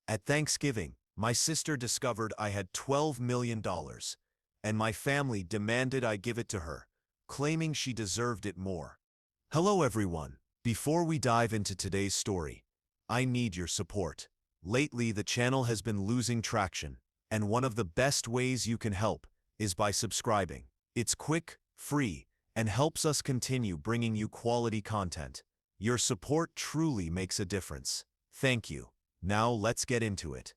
At Thanksgiving, my sister discovered I had $12 million, and my family demanded I give it to her, claiming she deserved it more. Hello everyone. Before we dive into today's story, I need your support. Lately, the channel has been losing traction, and one of the best ways you can help is by subscribing. It's quick, free, and helps us continue bringing you quality content. Your support truly makes a difference. Thank you. Now let's get into it.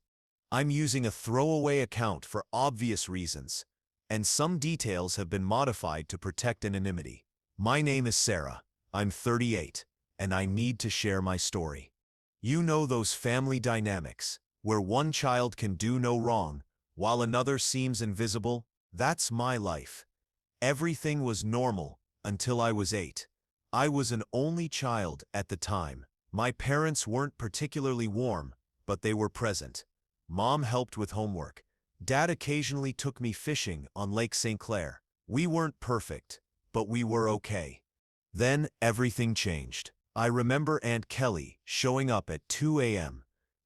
I'm using a throwaway account for obvious reasons, and some details have been modified to protect anonymity. My name is Sarah, I'm 38, and I need to share my story. You know those family dynamics, where one child can do no wrong, while another seems invisible? That's my life. Everything was normal until I was 8. I was an only child at the time. My parents weren't particularly warm, but they were present. Mom helped with homework. Dad occasionally took me fishing on Lake St. Clair. We weren't perfect, but we were okay. Then everything changed. I remember Aunt Kelly showing up at 2 a.m.,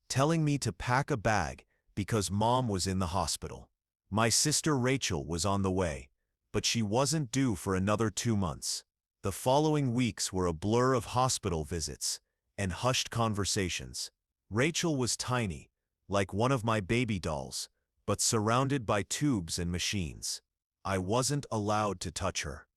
telling me to pack a bag because Mom was in the hospital. My sister Rachel was on the way, but she wasn't due for another 2 months. The following weeks were a blur of hospital visits and hushed conversations. Rachel was tiny, like one of my baby dolls, but surrounded by tubes and machines. I wasn't allowed to touch her.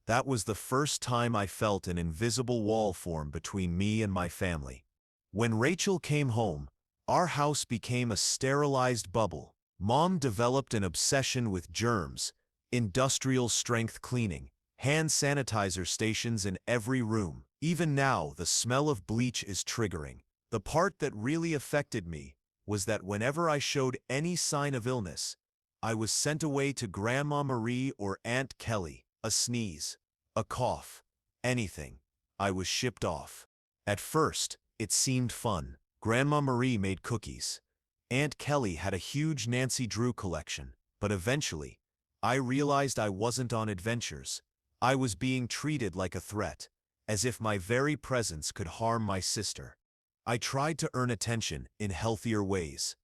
That was the first time I felt an invisible wall form between me and my family. When Rachel came home, our house became a sterilized bubble. Mom developed an obsession with germs, industrial-strength cleaning, hand sanitizer stations in every room. Even now, the smell of bleach is triggering. The part that really affected me was that whenever I showed any sign of illness, I was sent away to Grandma Marie or Aunt Kelly. A sneeze, a cough, anything, I was shipped off. At first, it seemed fun. Grandma Marie made cookies. Aunt Kelly had a huge Nancy Drew collection, but eventually, I realized I wasn't on adventures. I was being treated like a threat, as if my very presence could harm my sister. I tried to earn attention in healthier ways.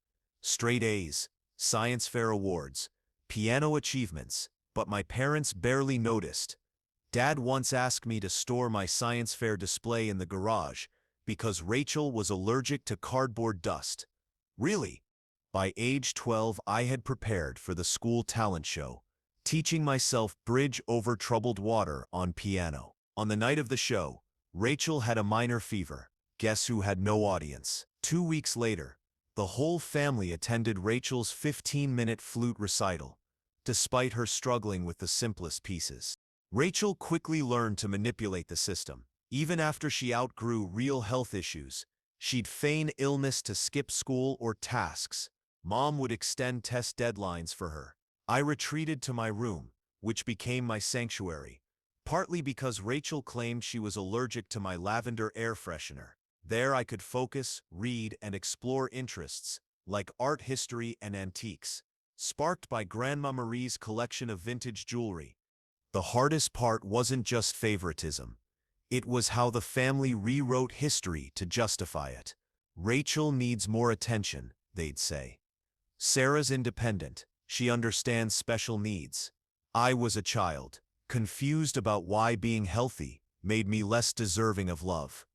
Straight A's, science fair awards, piano achievements, but my parents barely noticed. Dad once asked me to store my science fair display in the garage because Rachel was allergic to cardboard dust. Really? By age 12, I had prepared for the school talent show, teaching myself Bridge Over Troubled Water on piano. On the night of the show, Rachel had a minor fever. Guess who had no audience? 2 weeks later, the whole family attended Rachel's 15-minute flute recital, despite her struggling with the simplest pieces. Rachel quickly learned to manipulate the system. Even after she outgrew real health issues, she'd feign illness to skip school or tasks. Mom would extend test deadlines for her. I retreated to my room, which became my sanctuary, partly because Rachel claimed she was allergic to my lavender air freshener. There I could focus, read, and explore interests, like art history and antiques, sparked by Grandma Marie's collection of vintage jewelry. The hardest part wasn't just favoritism. It was how the family rewrote history to justify it. Rachel needs more attention, they'd say. Sarah's independent. She understands special needs. I was a child, confused about why being healthy made me less deserving of love.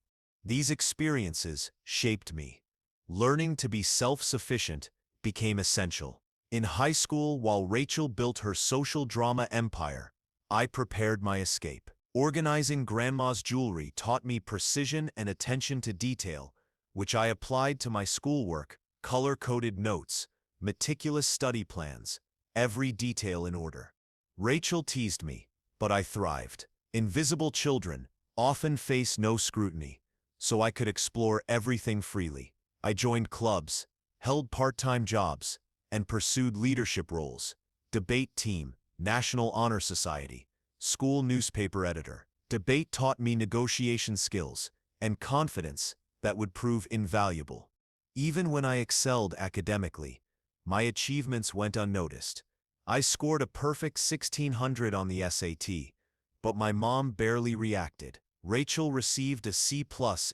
These experiences shaped me. Learning to be self-sufficient became essential. In high school, while Rachel built her social drama empire, I prepared my escape. Organizing Grandma's jewelry taught me precision and attention to detail, which I applied to my schoolwork, color-coded notes, meticulous study plans, every detail in order. Rachel teased me, but I thrived. Invisible children often face no scrutiny, so I could explore everything freely. I joined clubs, held part-time jobs, and pursued leadership roles: debate team, National Honor Society, school newspaper editor. Debate taught me negotiation skills and confidence that would prove invaluable. Even when I excelled academically, my achievements went unnoticed. I scored a perfect 1600 on the SAT, but my mom barely reacted. Rachel received a C+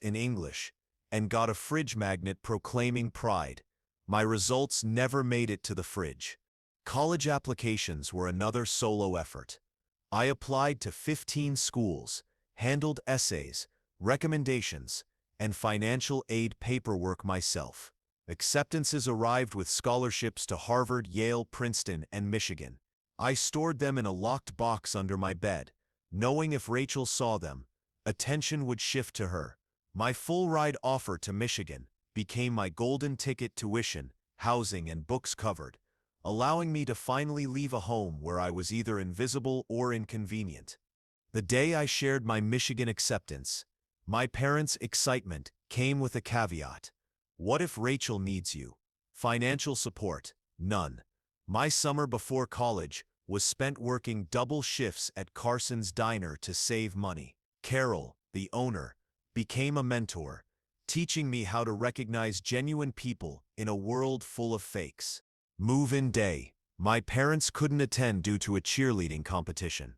in English and got a fridge magnet proclaiming pride, My results never made it to the fridge. College applications were another solo effort. I applied to 15 schools, handled essays, recommendations, and financial aid paperwork myself. Acceptances arrived with scholarships to Harvard, Yale, Princeton, and Michigan. I stored them in a locked box under my bed, knowing if Rachel saw them, attention would shift to her. My full-ride offer to Michigan became my golden ticket: tuition, housing, and books covered, allowing me to finally leave a home where I was either invisible or inconvenient. The day I shared my Michigan acceptance, my parents' excitement came with a caveat. What if Rachel needs you? Financial support, none. My summer before college was spent working double shifts at Carson's Diner to save money. Carol, the owner, became a mentor, teaching me how to recognize genuine people in a world full of fakes. Move-in day. My parents couldn't attend due to a cheerleading competition.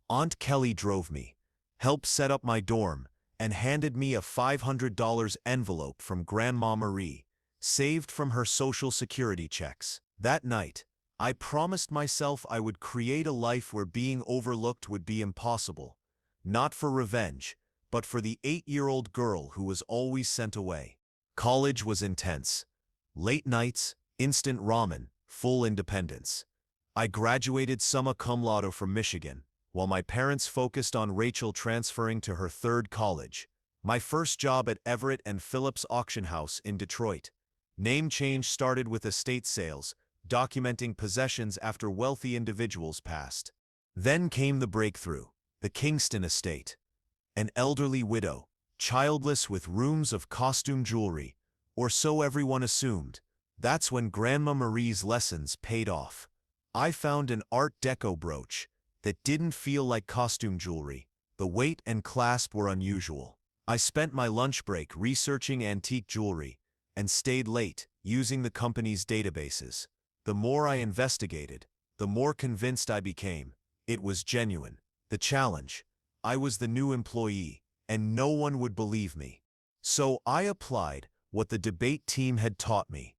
Aunt Kelly drove me, helped set up my dorm, and handed me a $500 envelope from Grandma Marie, saved from her Social Security checks. That night, I promised myself I would create a life where being overlooked would be impossible, not for revenge, but for the 8-year-old girl who was always sent away. College was intense. Late nights, instant ramen, full independence. I graduated summa cum laude from Michigan, while my parents focused on Rachel transferring to her third college. My first job at Everett and Phillips Auction House in Detroit. Name change started with estate sales, documenting possessions after wealthy individuals passed. Then came the breakthrough, the Kingston estate. An elderly widow, childless with rooms of costume jewelry, or so everyone assumed. That's when Grandma Marie's lessons paid off. I found an Art Deco brooch that didn't feel like costume jewelry. The weight and clasp were unusual. I spent my lunch break researching antique jewelry and stayed late using the company's databases. The more I investigated, the more convinced I became. It was genuine. The challenge: I was the new employee, and no one would believe me. So I applied what the debate team had taught me.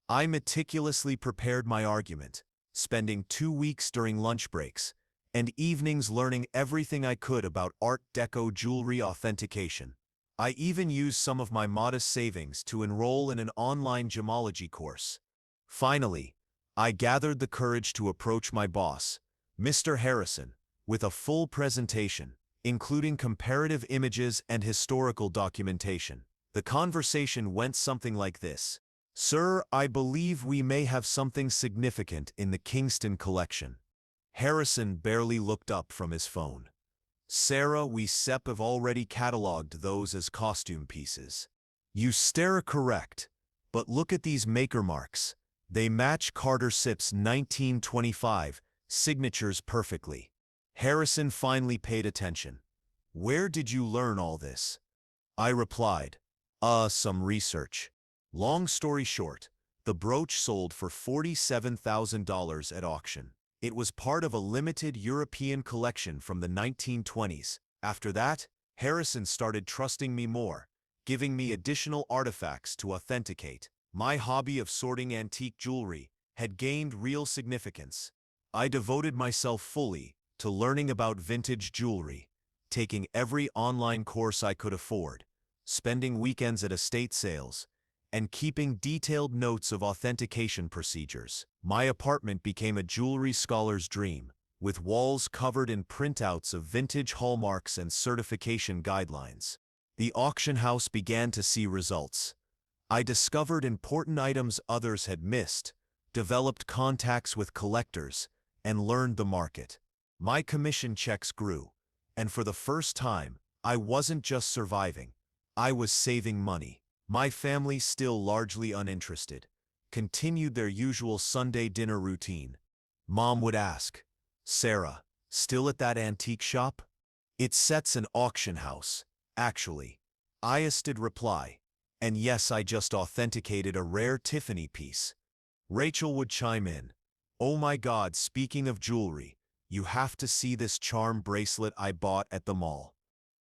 I meticulously prepared my argument, spending 2 weeks during lunch breaks and evenings learning everything I could about Art Deco jewelry authentication. I even used some of my modest savings to enroll in an online gemology course. Finally, I gathered the courage to approach my boss, Mr. Harrison, with a full presentation, including comparative images and historical documentation. The conversation went something like this: "Sir, I believe we may have something significant in the Kingston collection." Harrison barely looked up from his phone. "Sarah, we SEP have already cataloged those as costume pieces." "You stare correct, but look at these maker marks. They match Carter Sip's 1925 signatures perfectly." Harrison finally paid attention. "Where did you learn all this?" I replied, Some research." Long story short, the brooch sold for $47,000 at auction. It was part of a limited European collection from the 1920s. After that, Harrison started trusting me more, giving me additional artifacts to authenticate. My hobby of sorting antique jewelry had gained real significance. I devoted myself fully to learning about vintage jewelry, taking every online course I could afford, spending weekends at estate sales, and keeping detailed notes of authentication procedures. My apartment became a jewelry scholar's dream, with walls covered in printouts of vintage hallmarks and certification guidelines. The auction house began to see results. I discovered important items others had missed, developed contacts with collectors, and learned the market. My commission checks grew, and for the first time, I wasn't just surviving, I was saving money. My family, still largely uninterested, continued their usual Sunday dinner routine. Mom would ask, "Sarah, still at that antique shop?" "It sets an auction house, actually." I'd reply, "And yes, I just authenticated a rare Tiffany piece." Rachel would chime in, "Oh my God, speaking of jewelry, you have to see this charm bracelet I bought at the mall."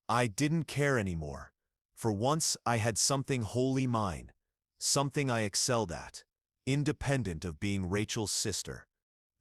I didn't care anymore. For once, I had something wholly mine, something I excelled at, independent of being Rachel's sister.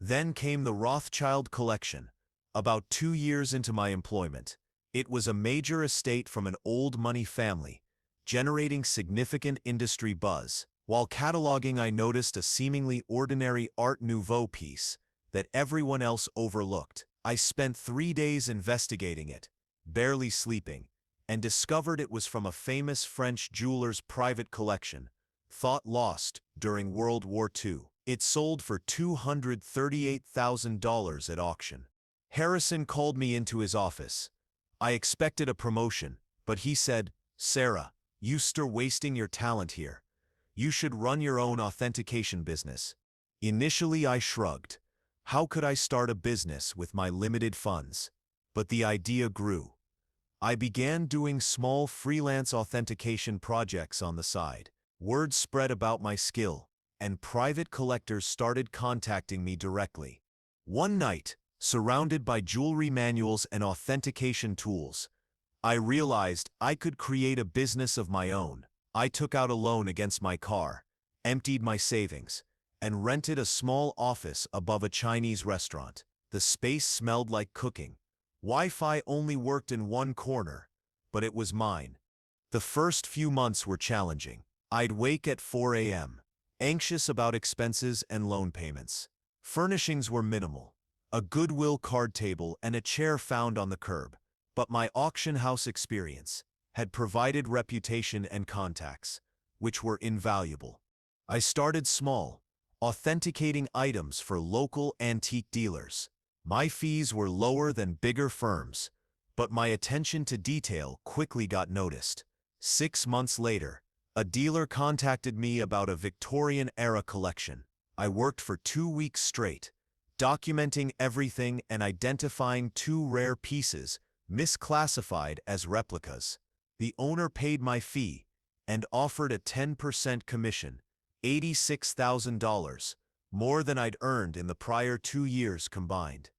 Then came the Rothschild collection. About 2 years into my employment, it was a major estate from an old money family, generating significant industry buzz. While cataloging, I noticed a seemingly ordinary Art Nouveau piece that everyone else overlooked. I spent 3 days investigating it, barely sleeping, and discovered it was from a famous French jeweler's private collection, thought lost during World War II. It sold for $238,000 at auction. Harrison called me into his office. I expected a promotion, but he said, "Sarah, you're wasting your talent here. You should run your own authentication business." Initially, I shrugged. How could I start a business with my limited funds? But the idea grew. I began doing small freelance authentication projects on the side. Word spread about my skill, and private collectors started contacting me directly. One night, surrounded by jewelry manuals and authentication tools, I realized I could create a business of my own. I took out a loan against my car, emptied my savings, and rented a small office above a Chinese restaurant. The space smelled like cooking. Wi-Fi only worked in one corner, but it was mine. The first few months were challenging. I'd wake at 4 a.m., anxious about expenses and loan payments. Furnishings were minimal, a Goodwill card table and a chair found on the curb. But my auction house experience had provided reputation and contacts, which were invaluable. I started small, authenticating items for local antique dealers. My fees were lower than bigger firms, but my attention to detail quickly got noticed. 6 months later, a dealer contacted me about a Victorian-era collection. I worked for 2 weeks straight, documenting everything and identifying 2 rare pieces misclassified as replicas. The owner paid my fee and offered a 10% commission, $86,000, more than I'd earned in the prior 2 years combined.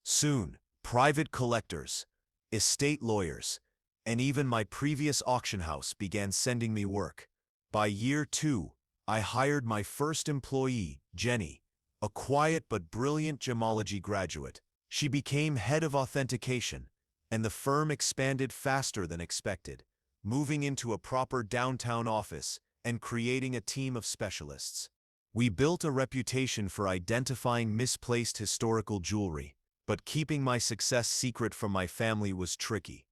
Soon, private collectors, estate lawyers, and even my previous auction house began sending me work. By year 2, I hired my first employee, Jenny, a quiet but brilliant gemology graduate. She became head of authentication, and the firm expanded faster than expected, moving into a proper downtown office and creating a team of specialists. We built a reputation for identifying misplaced historical jewelry, but keeping my success secret from my family was tricky.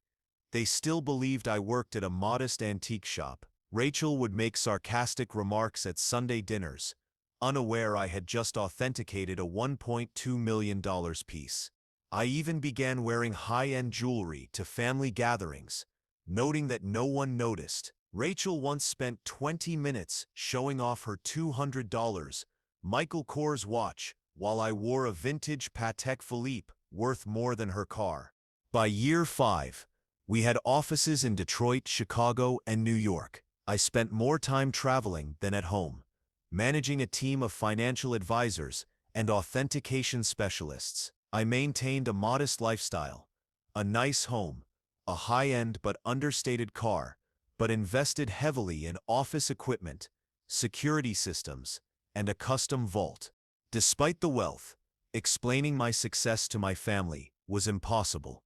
They still believed I worked at a modest antique shop. Rachel would make sarcastic remarks at Sunday dinners, unaware I had just authenticated a $1.2 million piece. I even began wearing high-end jewelry to family gatherings, noting that no one noticed. Rachel once spent 20 minutes showing off her $200 Michael Kors watch, while I wore a vintage Patek Philippe worth more than her car. By year 5, we had offices in Detroit, Chicago, and New York. I spent more time traveling than at home, managing a team of financial advisors and authentication specialists. I maintained a modest lifestyle, a nice home, a high-end but understated car, but invested heavily in office equipment, security systems, and a custom vault. Despite the wealth, explaining my success to my family was impossible.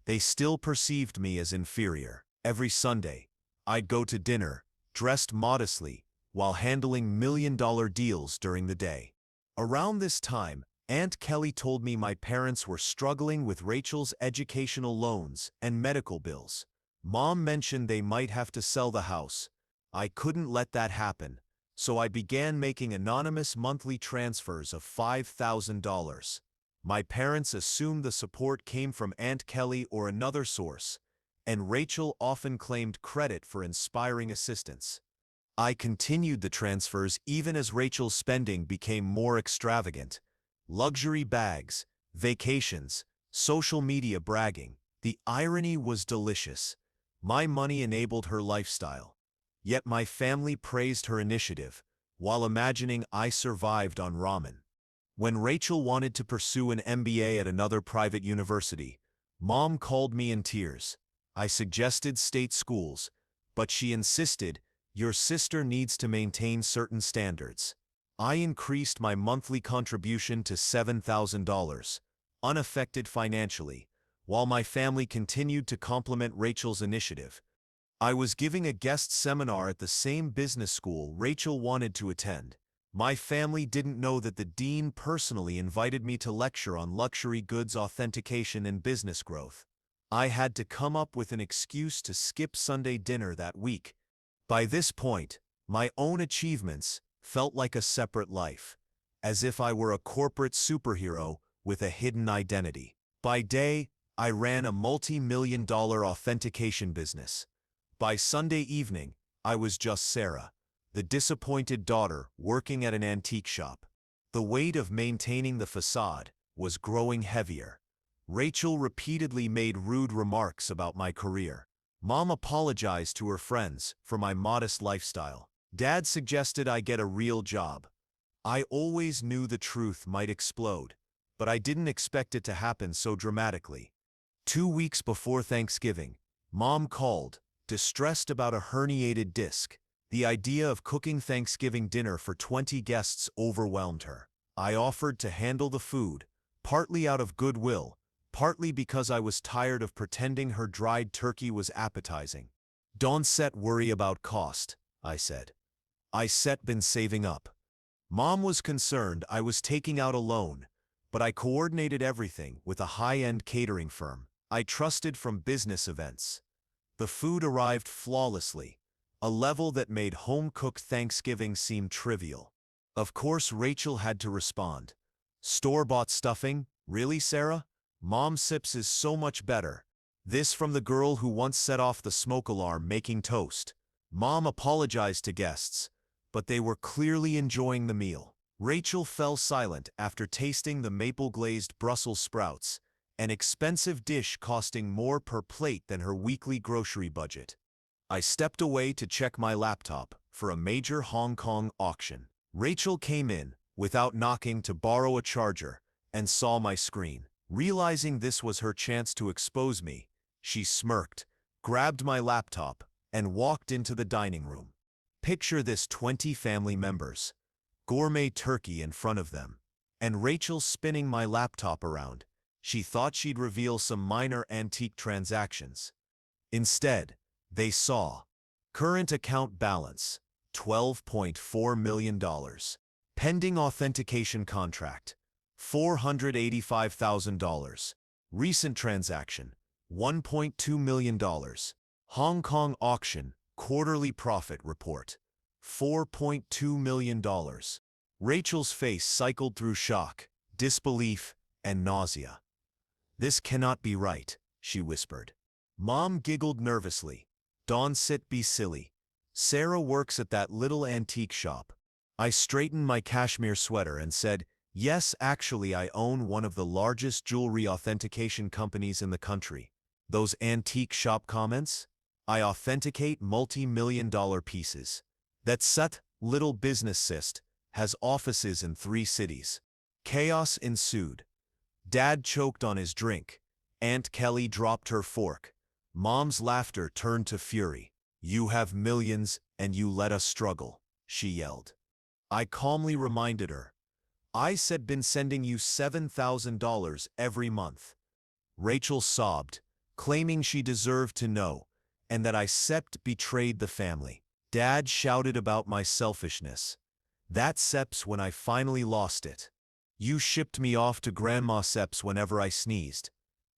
They still perceived me as inferior. Every Sunday, I'd go to dinner, dressed modestly, while handling million-dollar deals during the day. Around this time, Aunt Kelly told me my parents were struggling with Rachel's educational loans and medical bills. Mom mentioned they might have to sell the house. I couldn't let that happen, so I began making anonymous monthly transfers of $5,000. My parents assumed the support came from Aunt Kelly or another source, and Rachel often claimed credit for inspiring assistance. I continued the transfers even as Rachel's spending became more extravagant. Luxury bags, vacations, social media bragging. The irony was delicious. My money enabled her lifestyle. Yet my family praised her initiative, while imagining I survived on ramen. When Rachel wanted to pursue an MBA at another private university, Mom called me in tears. I suggested state schools, but she insisted Your sister needs to maintain certain standards. I increased my monthly contribution to $7,000, unaffected financially, while my family continued to compliment Rachel's initiative. I was giving a guest seminar at the same business school Rachel wanted to attend. My family didn't know that the dean personally invited me to lecture on luxury goods authentication and business growth. I had to come up with an excuse to skip Sunday dinner that week. By this point, my own achievements felt like a separate life, as if I were a corporate superhero with a hidden identity. By day, I ran a multi-million-dollar authentication business. By Sunday evening, I was just Sarah, the disappointed daughter working at an antique shop. The weight of maintaining the facade was growing heavier. Rachel repeatedly made rude remarks about my career. Mom apologized to her friends for my modest lifestyle. Dad suggested I get a real job. I always knew the truth might explode, but I didn't expect it to happen so dramatically. 2 weeks before Thanksgiving, Mom called, distressed about a herniated disc. The idea of cooking Thanksgiving dinner for 20 guests overwhelmed her. I offered to handle the food, partly out of goodwill, partly because I was tired of pretending her dried turkey was appetizing. "Don't set worry about cost," I said. "I set been saving up." Mom was concerned I was taking out a loan, but I coordinated everything with a high-end catering firm I trusted from business events. The food arrived flawlessly, a level that made home-cooked Thanksgiving seem trivial. Of course, Rachel had to respond. "Store-bought stuffing? Really, Sarah? Mom sips is so much better." This from the girl who once set off the smoke alarm making toast. Mom apologized to guests, but they were clearly enjoying the meal. Rachel fell silent after tasting the maple-glazed Brussels sprouts, an expensive dish costing more per plate than her weekly grocery budget. I stepped away to check my laptop for a major Hong Kong auction. Rachel came in, without knocking, to borrow a charger, and saw my screen. Realizing this was her chance to expose me, she smirked, grabbed my laptop, and walked into the dining room. Picture this: 20 family members, gourmet turkey in front of them, and Rachel spinning my laptop around. She thought she'd reveal some minor antique transactions. Instead, they saw current account balance, $12.4 million. Pending authentication contract, $485,000. Recent transaction, $1.2 million. Hong Kong auction, quarterly profit report, $4.2 million. Rachel's face cycled through shock, disbelief, and nausea. "This cannot be right," she whispered. Mom giggled nervously. "Don't sit, be silly. Sarah works at that little antique shop." I straightened my cashmere sweater and said, "Yes, actually I own one of the largest jewelry authentication companies in the country." "Those antique shop comments? I authenticate multi-million-dollar pieces. That sut, little business cyst, has offices in 3 cities." Chaos ensued. Dad choked on his drink. Aunt Kelly dropped her fork. Mom's laughter turned to fury. "You have millions, and you let us struggle," she yelled. I calmly reminded her, "I said been sending you $7,000 every month." Rachel sobbed, claiming she deserved to know, and that I sept betrayed the family. Dad shouted about my selfishness. "That seps when I finally lost it. You shipped me off to Grandma Seps whenever I sneezed.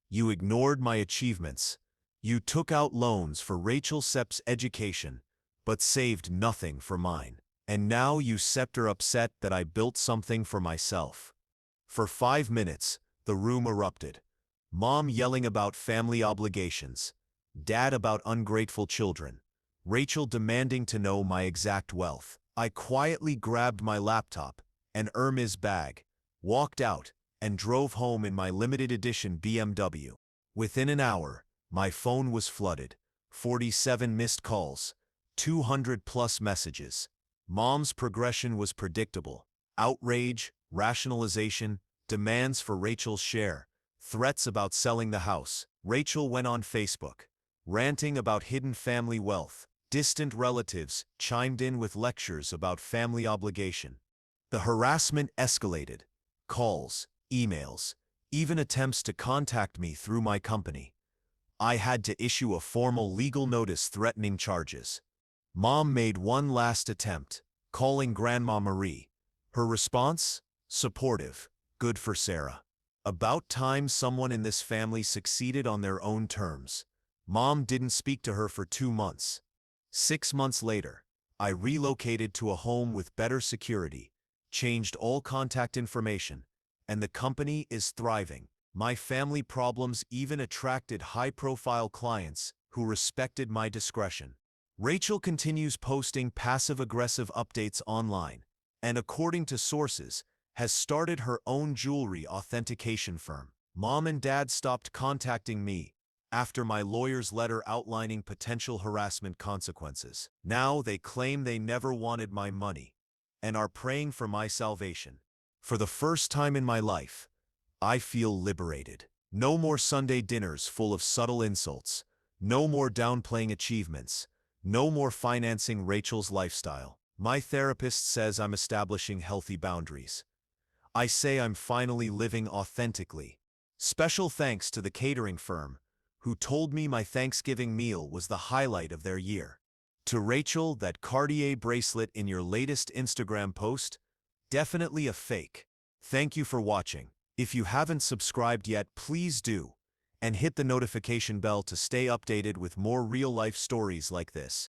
You ignored my achievements. You took out loans for Rachel Seps' education, but saved nothing for mine. And now you sept are upset that I built something for myself." For 5 minutes, the room erupted. Mom yelling about family obligations, Dad about ungrateful children, Rachel demanding to know my exact wealth. I quietly grabbed my laptop and Hermes bag, walked out, and drove home in my limited edition BMW. Within an hour, my phone was flooded. 47 missed calls, 200+ messages. Mom's progression was predictable. Outrage, rationalization, demands for Rachel's share, threats about selling the house. Rachel went on Facebook, ranting about hidden family wealth, Distant relatives chimed in with lectures about family obligation. The harassment escalated. Calls, emails, even attempts to contact me through my company. I had to issue a formal legal notice threatening charges. Mom made one last attempt, calling Grandma Marie. Her response? Supportive. Good for Sarah. About time someone in this family succeeded on their own terms. Mom didn't speak to her for 2 months. 6 months later, I relocated to a home with better security, changed all contact information, and the company is thriving. My family problems even attracted high-profile clients who respected my discretion. Rachel continues posting passive-aggressive updates online, and according to sources, has started her own jewelry authentication firm. Mom and Dad stopped contacting me after my lawyer's letter outlining potential harassment consequences. Now they claim they never wanted my money and are praying for my salvation. For the first time in my life, I feel liberated. No more Sunday dinners full of subtle insults. No more downplaying achievements. No more financing Rachel's lifestyle. My therapist says I'm establishing healthy boundaries. I say I'm finally living authentically. Special thanks to the catering firm, who told me my Thanksgiving meal was the highlight of their year. To Rachel, that Cartier bracelet in your latest Instagram post? Definitely a fake. Thank you for watching. If you haven't subscribed yet, please do, and hit the notification bell to stay updated with more real-life stories like this.